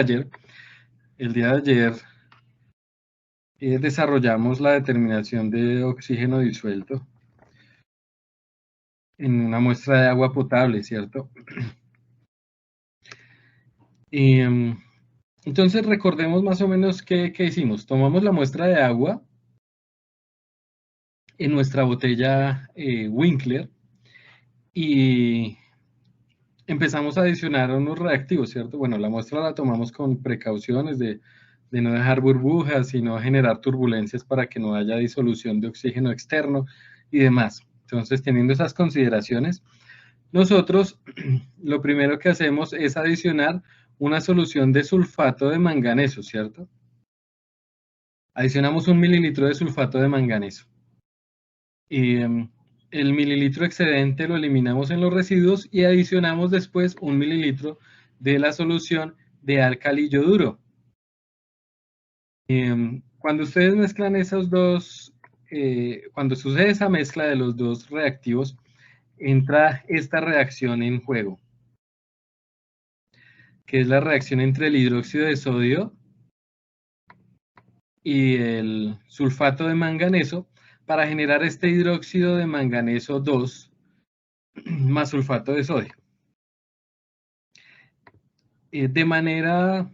el día de ayer desarrollamos la determinación de oxígeno disuelto en una muestra de agua potable, ¿cierto? Entonces recordemos más o menos qué hicimos. Tomamos la muestra de agua en nuestra botella Winkler y empezamos a adicionar unos reactivos, ¿cierto? Bueno, la muestra la tomamos con precauciones de no dejar burbujas y no generar turbulencias para que no haya disolución de oxígeno externo y demás. Entonces, teniendo esas consideraciones, nosotros lo primero que hacemos es adicionar una solución de sulfato de manganeso, ¿cierto? Adicionamos 1 mililitro de sulfato de manganeso. Y el mililitro excedente lo eliminamos en los residuos y adicionamos después 1 mililitro de la solución de álcali yoduro. Cuando ustedes mezclan esos dos, cuando sucede esa mezcla de los dos reactivos, entra esta reacción en juego, que es la reacción entre el hidróxido de sodio y el sulfato de manganeso para generar este hidróxido de manganeso 2 más sulfato de sodio. De manera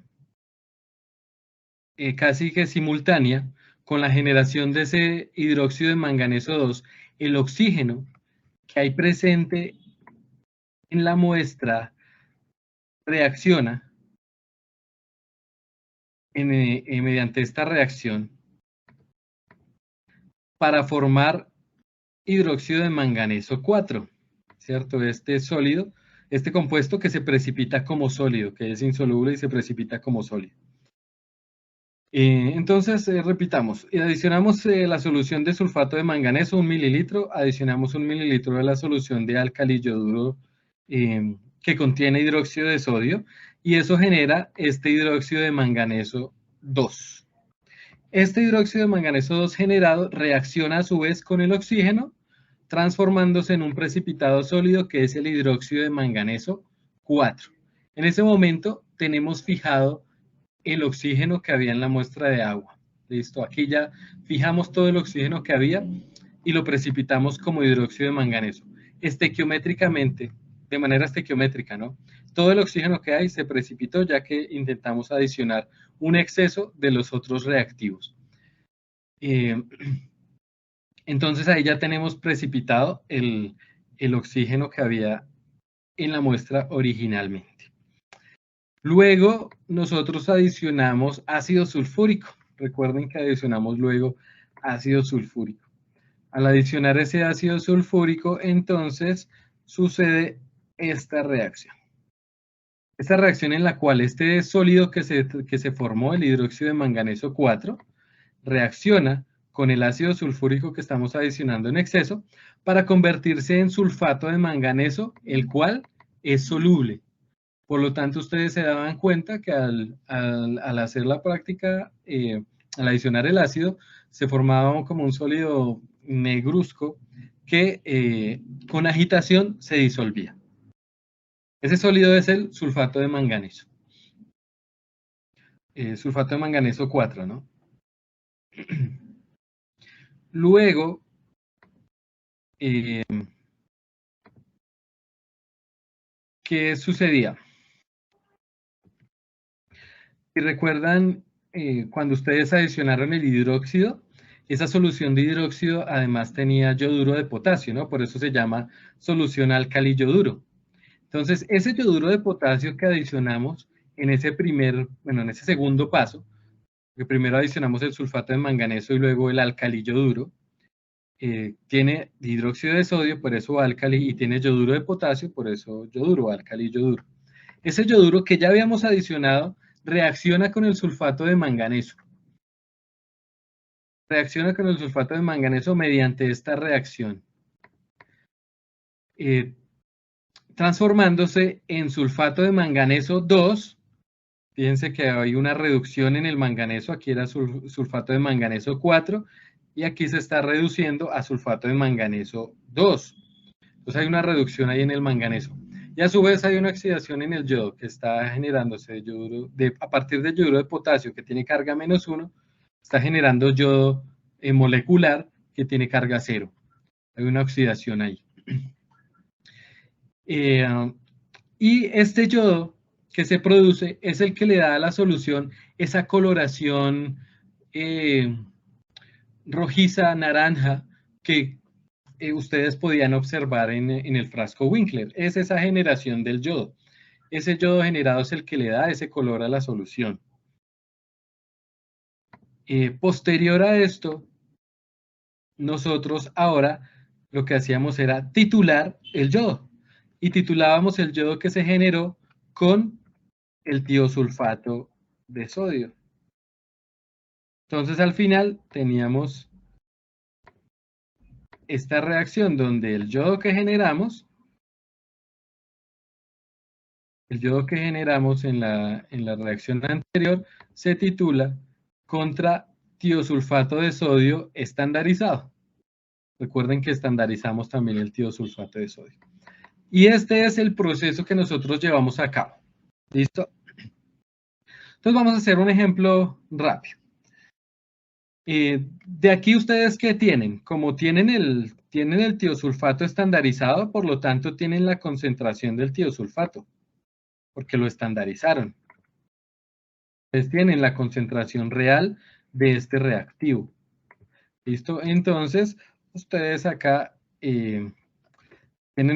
casi que simultánea con la generación de ese hidróxido de manganeso 2, el oxígeno que hay presente en la muestra reacciona mediante esta reacción para formar hidróxido de manganeso 4, ¿cierto? Este sólido, este compuesto que se precipita como sólido, que es insoluble y se precipita como sólido. Entonces, repitamos, adicionamos la solución de sulfato de manganeso, 1 mililitro, adicionamos 1 mililitro de la solución de álcali yoduro que contiene hidróxido de sodio, y eso genera este hidróxido de manganeso 2. Este hidróxido de manganeso 2 generado reacciona a su vez con el oxígeno, transformándose en un precipitado sólido que es el hidróxido de manganeso 4. En ese momento tenemos fijado el oxígeno que había en la muestra de agua. Listo, aquí ya fijamos todo el oxígeno que había y lo precipitamos como hidróxido de manganeso. Estequiométricamente, de manera estequiométrica, ¿no? Todo el oxígeno que hay se precipitó ya que intentamos adicionar un exceso de los otros reactivos. Entonces ahí ya tenemos precipitado el oxígeno que había en la muestra originalmente. Luego nosotros adicionamos ácido sulfúrico. Recuerden que adicionamos luego ácido sulfúrico. Al adicionar ese ácido sulfúrico, entonces sucede esta reacción. Esta reacción en la cual este sólido que se formó, el hidróxido de manganeso 4, reacciona con el ácido sulfúrico que estamos adicionando en exceso para convertirse en sulfato de manganeso, el cual es soluble. Por lo tanto, ustedes se daban cuenta que al hacer la práctica, al adicionar el ácido, se formaba como un sólido negruzco que con agitación se disolvía. Ese sólido es el sulfato de manganeso. Sulfato de manganeso 4, ¿no? Luego, ¿qué sucedía? Si recuerdan, cuando ustedes adicionaron el hidróxido, esa solución de hidróxido además tenía yoduro de potasio, ¿no? Por eso se llama solución álcali yoduro. Entonces, ese yoduro de potasio que adicionamos en ese en ese segundo paso, que primero adicionamos el sulfato de manganeso y luego el álcali yoduro, tiene hidróxido de sodio, por eso álcali, y tiene yoduro de potasio, por eso yoduro, álcali yoduro. Ese yoduro que ya habíamos adicionado reacciona con el sulfato de manganeso. Reacciona con el sulfato de manganeso mediante esta reacción, transformándose en sulfato de manganeso 2. Fíjense que hay una reducción en el manganeso, aquí era sulfato de manganeso 4, y aquí se está reduciendo a sulfato de manganeso 2. Entonces hay una reducción ahí en el manganeso. Y a su vez hay una oxidación en el yodo que está generándose a partir del yoduro de potasio que tiene carga -1, está generando yodo molecular que tiene carga 0. Hay una oxidación ahí. Y este yodo que se produce es el que le da a la solución esa coloración rojiza, naranja, que ustedes podían observar en el frasco Winkler. Es esa generación del yodo. Ese yodo generado es el que le da ese color a la solución. Posterior a esto, nosotros ahora lo que hacíamos era titular el yodo. Y titulábamos el yodo que se generó con el tiosulfato de sodio. Entonces al final teníamos esta reacción donde el yodo que generamos en la reacción anterior se titula contra tiosulfato de sodio estandarizado. Recuerden que estandarizamos también el tiosulfato de sodio. Y este es el proceso que nosotros llevamos a cabo. ¿Listo? Entonces vamos a hacer un ejemplo rápido. De aquí ustedes ¿qué tienen? Como tienen el tiosulfato estandarizado, por lo tanto tienen la concentración del tiosulfato, porque lo estandarizaron. Ustedes tienen la concentración real de este reactivo. ¿Listo? Entonces, ustedes acá tienen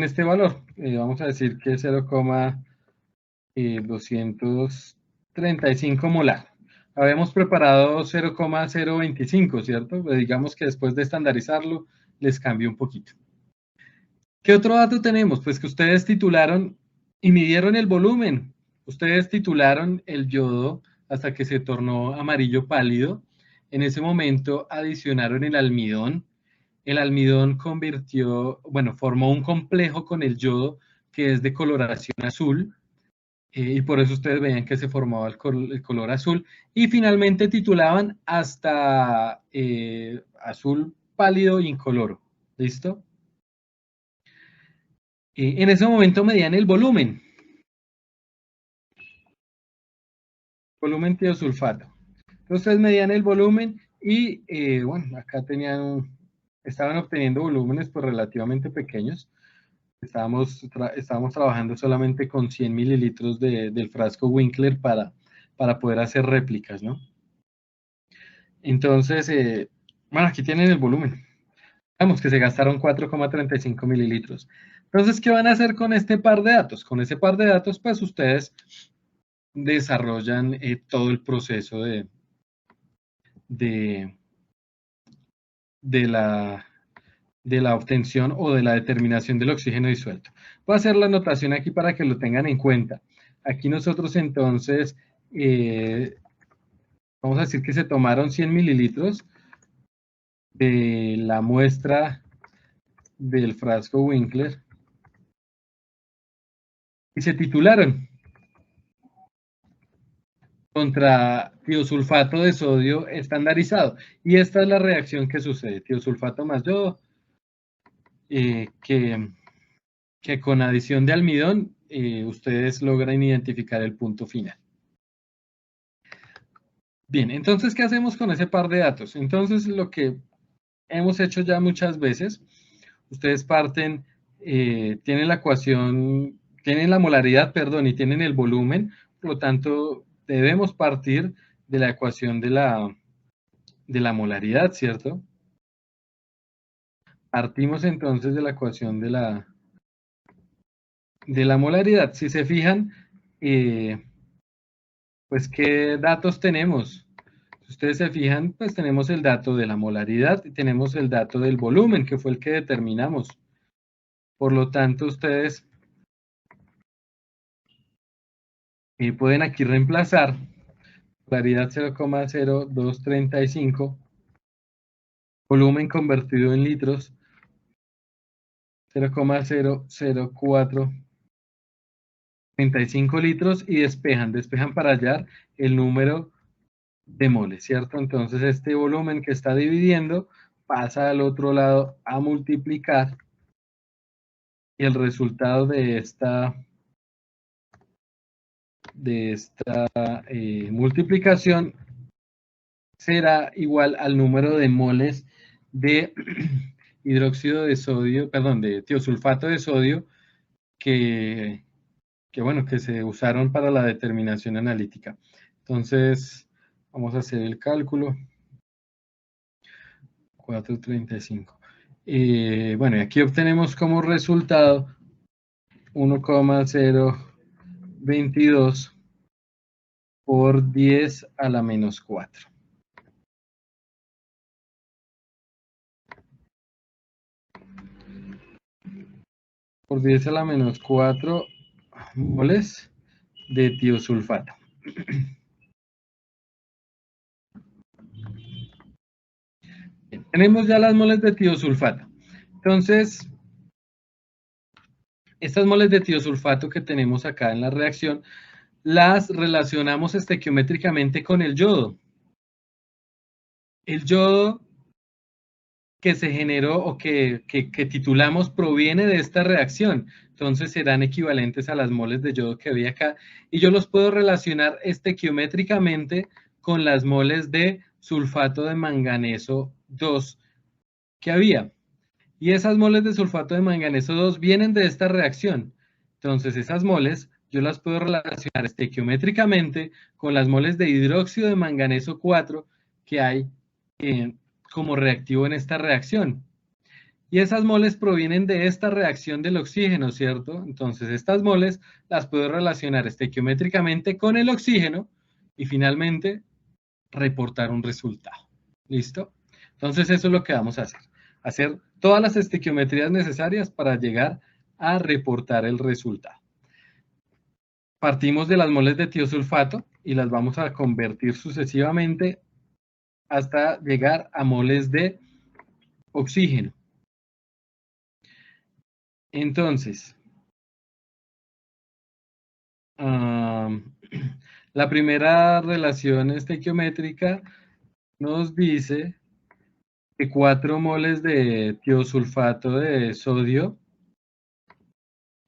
este valor. Vamos a decir que es 0,235 molar. Habíamos preparado 0,025, ¿cierto? Pues digamos que después de estandarizarlo, les cambió un poquito. ¿Qué otro dato tenemos? Pues que ustedes titularon y midieron el volumen. Ustedes titularon el yodo hasta que se tornó amarillo pálido. En ese momento adicionaron el almidón. El almidón formó un complejo con el yodo que es de coloración azul. Y por eso ustedes veían que se formaba el color azul. Y finalmente titulaban hasta azul pálido incoloro. ¿Listo? En ese momento medían el volumen tiosulfato. Entonces ustedes medían el volumen y bueno, acá estaban obteniendo volúmenes pues relativamente pequeños. Estábamos trabajando solamente con 100 mililitros del frasco Winkler para poder hacer réplicas, ¿no? Entonces, bueno, aquí tienen el volumen. Digamos que se gastaron 4,35 mililitros. Entonces, ¿qué van a hacer con este par de datos? Con ese par de datos, pues ustedes desarrollan todo el proceso de la obtención o de la determinación del oxígeno disuelto. Voy a hacer la anotación aquí para que lo tengan en cuenta. Aquí nosotros entonces vamos a decir que se tomaron 100 mililitros de la muestra del frasco Winkler y se titularon contra tiosulfato de sodio estandarizado. Y esta es la reacción que sucede, tiosulfato más yodo, que con adición de almidón ustedes logran identificar el punto final. Bien, entonces, ¿qué hacemos con ese par de datos? Entonces, lo que hemos hecho ya muchas veces, ustedes parten, tienen la ecuación, tienen la molaridad, perdón, y tienen el volumen, por lo tanto, debemos partir de la ecuación de la molaridad, ¿cierto? Partimos entonces de la ecuación de la molaridad. Si se fijan, pues, ¿qué datos tenemos? Si ustedes se fijan, pues tenemos el dato de la molaridad y tenemos el dato del volumen, que fue el que determinamos. Por lo tanto, ustedes pueden aquí reemplazar molaridad 0,0235, volumen convertido en litros 0,00435 litros y despejan para hallar el número de moles, ¿cierto? Entonces este volumen que está dividiendo pasa al otro lado a multiplicar y el resultado de esta multiplicación será igual al número de moles de hidróxido de sodio, perdón, de tiosulfato de sodio que se usaron para la determinación analítica. Entonces, vamos a hacer el cálculo. 435. Bueno, y aquí obtenemos como resultado 1,022 por 10 a la menos 4. Por 10 a la menos 4 moles de tiosulfato. Bien, tenemos ya las moles de tiosulfato. Entonces, estas moles de tiosulfato que tenemos acá en la reacción, las relacionamos estequiométricamente con el yodo. El yodo que se generó o que titulamos proviene de esta reacción. Entonces serán equivalentes a las moles de yodo que había acá. Y yo los puedo relacionar estequiométricamente con las moles de sulfato de manganeso 2 que había. Y esas moles de sulfato de manganeso 2 vienen de esta reacción. Entonces esas moles yo las puedo relacionar estequiométricamente con las moles de hidróxido de manganeso 4 que hay como reactivo en esta reacción. Y esas moles provienen de esta reacción del oxígeno, ¿cierto? Entonces estas moles las puedo relacionar estequiométricamente con el oxígeno y finalmente reportar un resultado. ¿Listo? Entonces eso es lo que vamos a hacer. Hacer todas las estequiometrías necesarias para llegar a reportar el resultado. Partimos de las moles de tiosulfato y las vamos a convertir sucesivamente hasta llegar a moles de oxígeno. Entonces, la primera relación estequiométrica nos dice que 4 moles de tiosulfato de sodio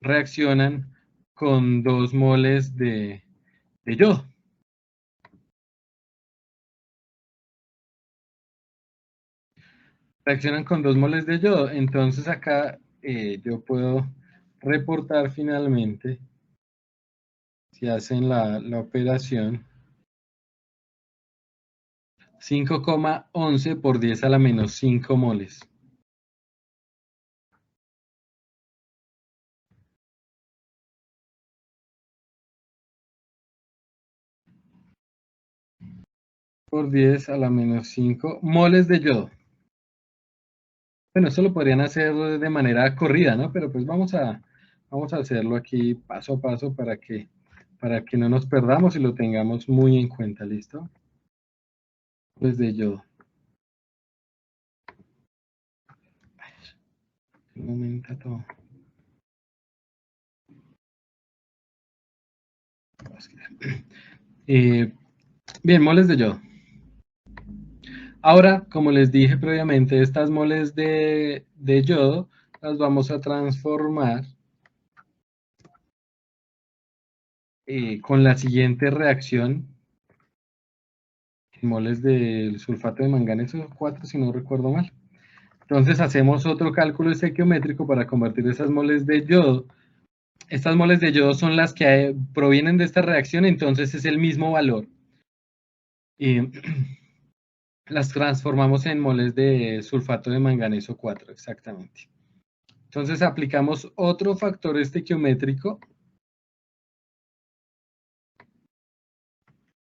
reaccionan con 2 moles de yodo. Reaccionan con 2 moles de yodo. Entonces acá yo puedo reportar finalmente, si hacen la operación, 5,11 por 10 a la menos 5 moles. Por 10 a la menos 5 moles de yodo. Bueno, eso lo podrían hacer de manera corrida, ¿no? Pero pues vamos a hacerlo aquí paso a paso para que no nos perdamos y lo tengamos muy en cuenta, ¿listo? Pues de yodo. Un momento todo. Bien, moles de yodo. Ahora, como les dije previamente, estas moles de yodo las vamos a transformar con la siguiente reacción. Moles del sulfato de manganeso 4, si no recuerdo mal. Entonces hacemos otro cálculo estequiométrico para convertir esas moles de yodo. Estas moles de yodo son las que provienen de esta reacción, entonces es el mismo valor. Y las transformamos en moles de sulfato de manganeso 4, exactamente. Entonces aplicamos otro factor estequiométrico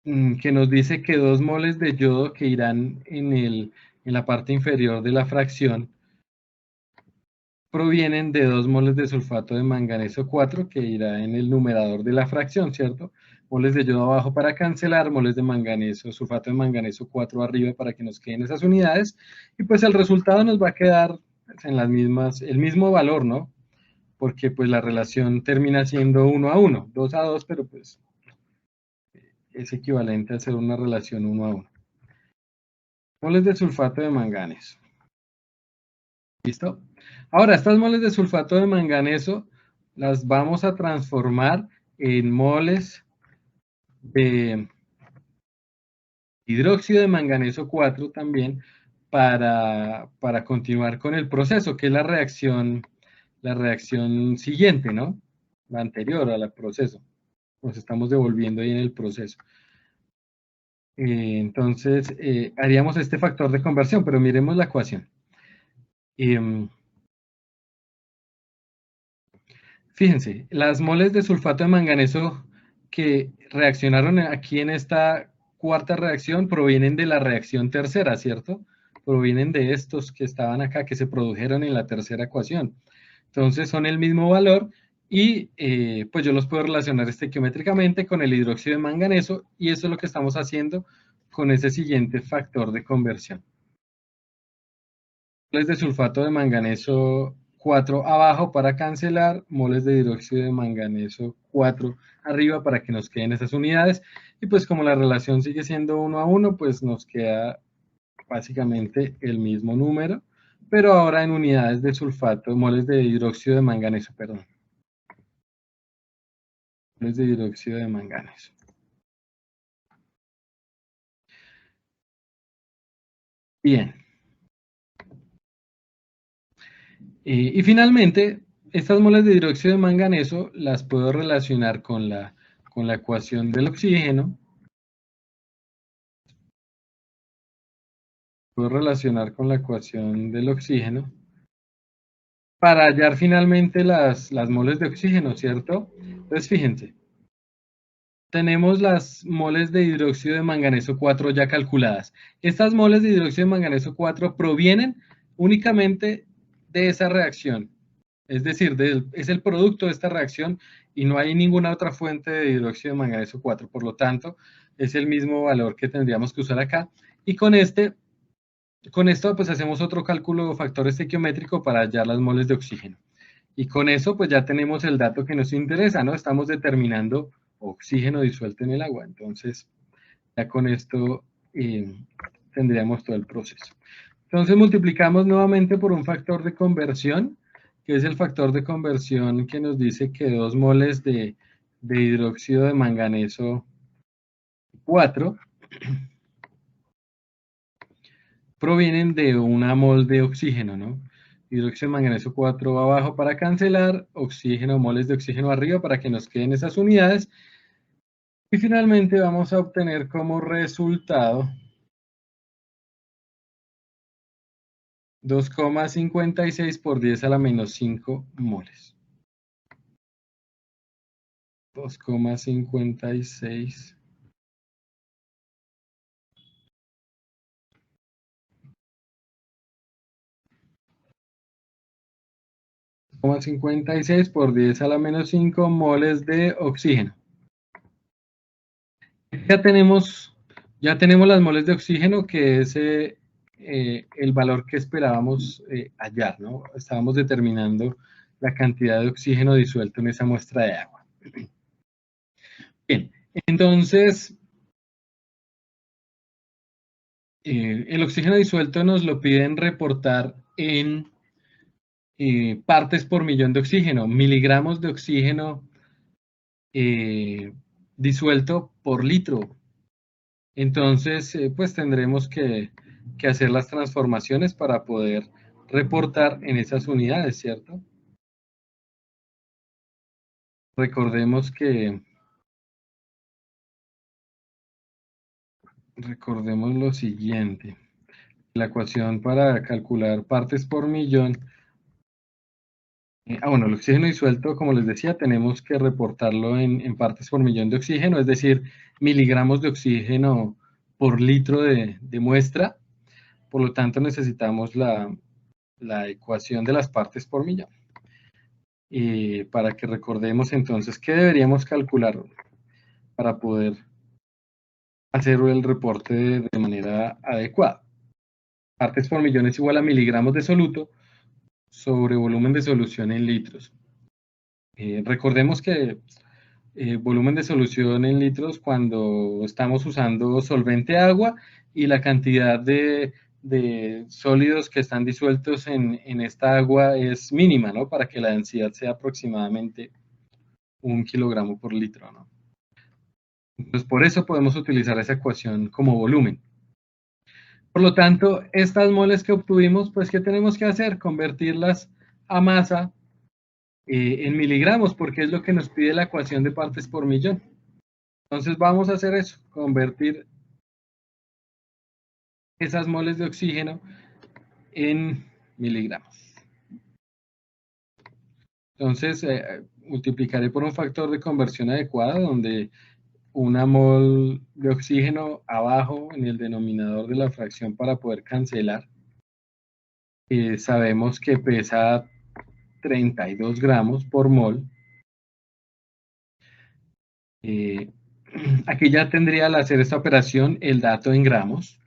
que nos dice que 2 moles de yodo que irán en la parte inferior de la fracción provienen de 2 moles de sulfato de manganeso 4 que irá en el numerador de la fracción, ¿cierto? Moles de yodo abajo para cancelar, moles de manganeso, sulfato de manganeso 4 arriba para que nos queden esas unidades, y pues el resultado nos va a quedar en las mismas, el mismo valor, ¿no? Porque pues la relación termina siendo 1 a 1, 2 a 2, pero pues es equivalente a hacer una relación 1 a 1. Moles de sulfato de manganeso. ¿Listo? Ahora, estas moles de sulfato de manganeso las vamos a transformar en moles de hidróxido de manganeso 4 también para continuar con el proceso, que es la reacción siguiente, ¿no? La anterior al proceso. Nos estamos devolviendo ahí en el proceso. Entonces, haríamos este factor de conversión, pero miremos la ecuación. Fíjense, las moles de sulfato de manganeso que reaccionaron aquí en esta cuarta reacción provienen de la reacción tercera, ¿cierto? Provienen de estos que estaban acá, que se produjeron en la tercera ecuación. Entonces son el mismo valor y pues yo los puedo relacionar estequiométricamente con el hidróxido de manganeso y eso es lo que estamos haciendo con ese siguiente factor de conversión. Moles de sulfato de manganeso 4 abajo para cancelar, moles de hidróxido de manganeso 4 arriba para que nos queden esas unidades. Y pues como la relación sigue siendo 1 a 1, pues nos queda básicamente el mismo número, pero ahora en unidades de sulfato, moles de hidróxido de manganeso, perdón. Moles de hidróxido de manganeso. Bien. Y finalmente, estas moles de hidróxido de manganeso las puedo relacionar con la ecuación del oxígeno. Puedo relacionar con la ecuación del oxígeno para hallar finalmente las moles de oxígeno, ¿cierto? Entonces, fíjense, tenemos las moles de hidróxido de manganeso 4 ya calculadas. Estas moles de hidróxido de manganeso 4 provienen únicamente de esa reacción. Es decir, es el producto de esta reacción y no hay ninguna otra fuente de hidróxido de manganeso 4. Por lo tanto, es el mismo valor que tendríamos que usar acá. Y con esto, pues hacemos otro cálculo factor estequiométrico para hallar las moles de oxígeno. Y con eso, pues ya tenemos el dato que nos interesa, ¿no? Estamos determinando oxígeno disuelto en el agua. Entonces, ya con esto tendríamos todo el proceso. Entonces, multiplicamos nuevamente por un factor de conversión, que es el factor de conversión que nos dice que 2 moles de hidróxido de manganeso 4 provienen de una mol de oxígeno, ¿no? Hidróxido de manganeso 4 abajo para cancelar, oxígeno, moles de oxígeno arriba para que nos queden esas unidades. Y finalmente vamos a obtener como resultado 2,56 por 10 a la menos 5 moles. 2,56 por 10 a la menos 5 moles de oxígeno. Ya tenemos las moles de oxígeno, que es el valor que esperábamos hallar, ¿no? Estábamos determinando la cantidad de oxígeno disuelto en esa muestra de agua. Bien, entonces, el oxígeno disuelto nos lo piden reportar en partes por millón de oxígeno, miligramos de oxígeno disuelto por litro. Entonces, pues tendremos que hacer las transformaciones para poder reportar en esas unidades, ¿cierto? Recordemos lo siguiente. La ecuación para calcular partes por millón. Bueno, el oxígeno disuelto, como les decía, tenemos que reportarlo en partes por millón de oxígeno, es decir, miligramos de oxígeno por litro de muestra. Por lo tanto, necesitamos la ecuación de las partes por millón. Y para que recordemos entonces qué deberíamos calcular para poder hacer el reporte de manera adecuada. Partes por millón es igual a miligramos de soluto sobre volumen de solución en litros. Recordemos que volumen de solución en litros cuando estamos usando solvente agua y la cantidad de sólidos que están disueltos en esta agua es mínima, ¿no? Para que la densidad sea aproximadamente 1 kilogramo por litro, ¿no? Entonces, por eso podemos utilizar esa ecuación como volumen. Por lo tanto, estas moles que obtuvimos, pues, ¿qué tenemos que hacer? Convertirlas a masa en miligramos, porque es lo que nos pide la ecuación de partes por millón. Entonces, vamos a hacer eso, convertir esas moles de oxígeno en miligramos. Entonces, multiplicaré por un factor de conversión adecuada, donde una mol de oxígeno abajo en el denominador de la fracción para poder cancelar. Sabemos que pesa 32 gramos por mol. Aquí ya tendría al hacer esta operación el dato en gramos.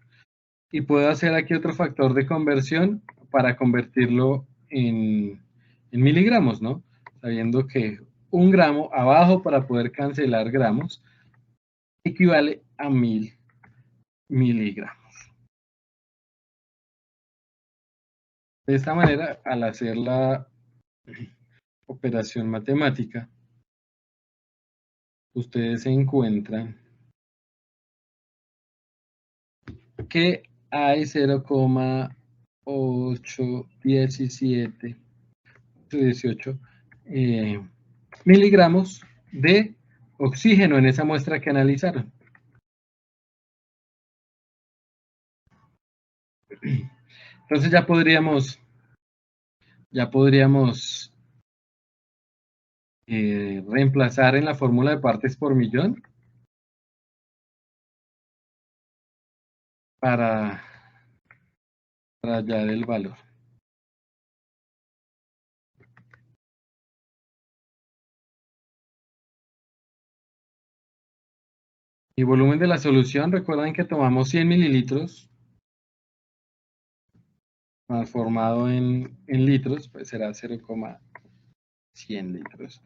Y puedo hacer aquí otro factor de conversión para convertirlo en miligramos, ¿no? Sabiendo que 1 gramo abajo para poder cancelar gramos equivale a 1000 miligramos. De esta manera, al hacer la operación matemática, ustedes encuentran que hay 0,818 miligramos de oxígeno en esa muestra que analizaron. Entonces ya podríamos reemplazar en la fórmula de partes por millón para hallar el valor. Y volumen de la solución, recuerden que tomamos 100 mililitros transformado en litros, pues será 0,100 litros.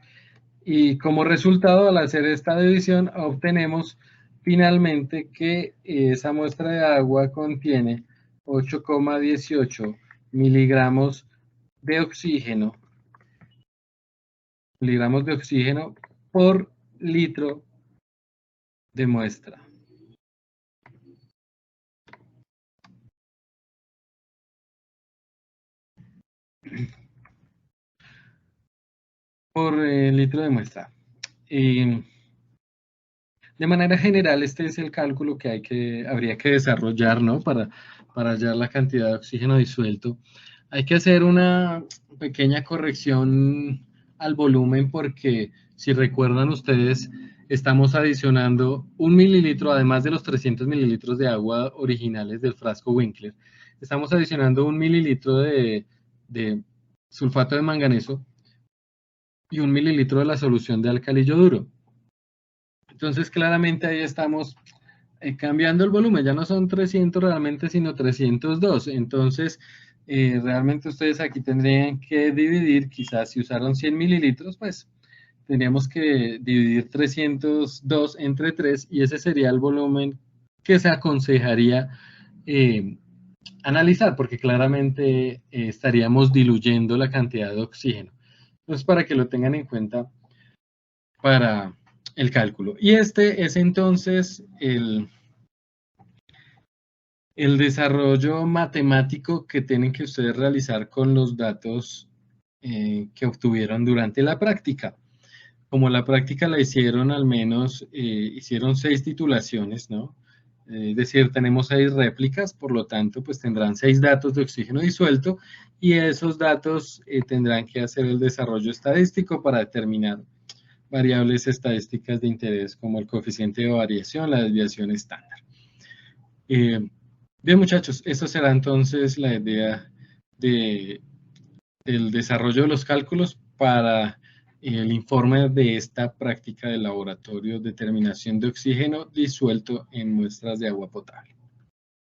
Y como resultado, al hacer esta división, obtenemos finalmente que esa muestra de agua contiene 8,18 miligramos de oxígeno por litro de muestra. Por litro de muestra. De manera general, este es el cálculo que habría que desarrollar, ¿no? Para hallar la cantidad de oxígeno disuelto. Hay que hacer una pequeña corrección al volumen porque, si recuerdan ustedes, estamos adicionando 1 mililitro, además de los 300 mililitros de agua originales del frasco Winkler, estamos adicionando 1 mililitro de sulfato de manganeso y 1 mililitro de la solución de álcali yoduro. Entonces, claramente ahí estamos cambiando el volumen, ya no son 300 realmente, sino 302. Entonces, realmente ustedes aquí tendrían que dividir, quizás si usaron 100 mililitros, pues tendríamos que dividir 302 entre 3 y ese sería el volumen que se aconsejaría analizar, porque claramente estaríamos diluyendo la cantidad de oxígeno. Entonces, para que lo tengan en cuenta para el cálculo. Y este es entonces el desarrollo matemático que tienen que ustedes realizar con los datos que obtuvieron durante la práctica. Como la práctica la hicieron al menos, hicieron 6 titulaciones, ¿no? Es decir, tenemos 6 réplicas, por lo tanto, pues tendrán 6 datos de oxígeno disuelto y esos datos tendrán que hacer el desarrollo estadístico para determinar variables estadísticas de interés como el coeficiente de variación, la desviación estándar. Bien, muchachos, esta será entonces la idea del desarrollo de los cálculos para el informe de esta práctica de laboratorio, determinación de oxígeno disuelto en muestras de agua potable.